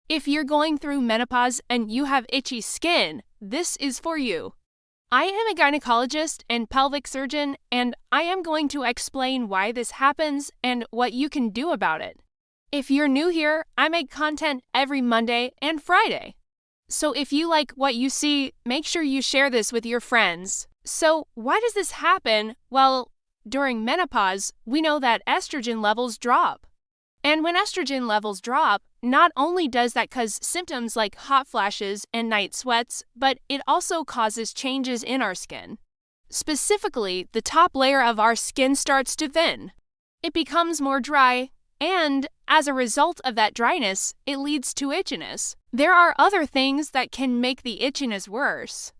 If you're going through menopause and you have itchy skin, this is for you. I am a gynecologist and pelvic surgeon, and I am going to explain why this happens and what you can do about it. If you're new here, I make content every Monday and Friday. So if you like what you see, make sure you share this with your friends. So why does this happen? Well, during menopause, we know that estrogen levels drop. And when estrogen levels drop, not only does that cause symptoms like hot flashes and night sweats, but it also causes changes in our skin. Specifically, the top layer of our skin starts to thin. It becomes more dry, and as a result of that dryness, it leads to itchiness. There are other things that can make the itchiness worse.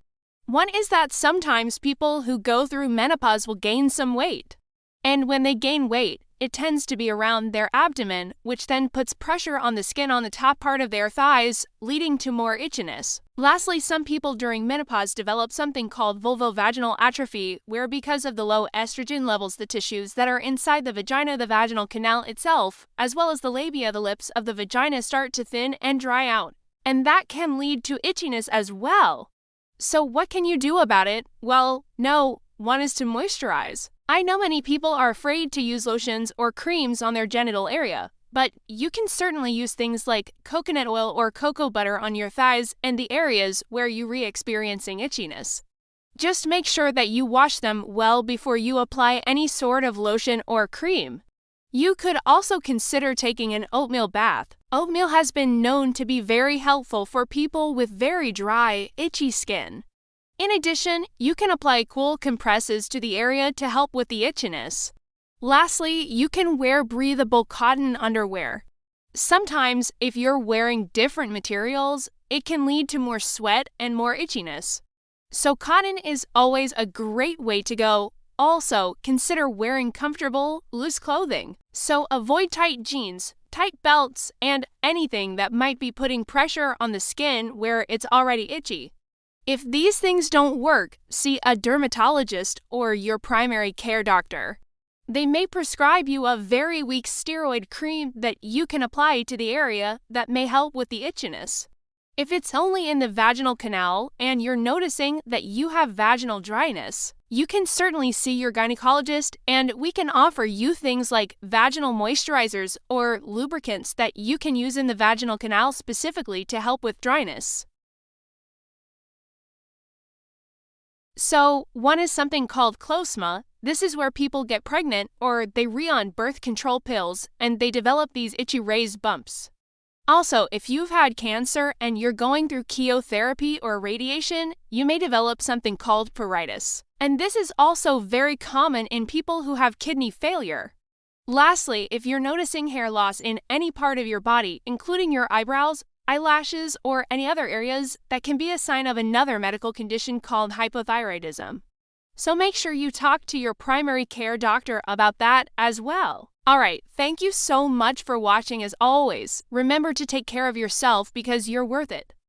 One is that sometimes people who go through menopause will gain some weight. And when they gain weight, it tends to be around their abdomen, which then puts pressure on the skin on the top part of their thighs, leading to more itchiness. Lastly, some people during menopause develop something called vulvovaginal atrophy, where because of the low estrogen levels, the tissues that are inside the vagina, the vaginal canal itself, as well as the labia, the lips of the vagina, start to thin and dry out. And that can lead to itchiness as well. So what can you do about it? Well, one is to moisturize. I know many people are afraid to use lotions or creams on their genital area, but you can certainly use things like coconut oil or cocoa butter on your thighs and the areas where you're experiencing itchiness. Just make sure that you wash them well before you apply any sort of lotion or cream. You could also consider taking an oatmeal bath. Oatmeal has been known to be very helpful for people with very dry, itchy skin. In addition, you can apply cool compresses to the area to help with the itchiness. Lastly, you can wear breathable cotton underwear. Sometimes, if you're wearing different materials, it can lead to more sweat and more itchiness. So cotton is always a great way to go. Also, consider wearing comfortable, loose clothing. So avoid tight jeans, tight belts, and anything that might be putting pressure on the skin where it's already itchy. If these things don't work, see a dermatologist or your primary care doctor. They may prescribe you a very weak steroid cream that you can apply to the area that may help with the itchiness. If it's only in the vaginal canal and you're noticing that you have vaginal dryness, you can certainly see your gynecologist, and we can offer you things like vaginal moisturizers or lubricants that you can use in the vaginal canal specifically to help with dryness. So, one is something called closma. This is where people get pregnant or they on birth control pills and they develop these itchy raised bumps. Also, if you've had cancer and you're going through chemotherapy or radiation, you may develop something called pruritus. And this is also very common in people who have kidney failure. Lastly, if you're noticing hair loss in any part of your body, including your eyebrows, eyelashes, or any other areas, that can be a sign of another medical condition called hypothyroidism. So make sure you talk to your primary care doctor about that as well. Alright, thank you so much for watching as always. Remember to take care of yourself because you're worth it.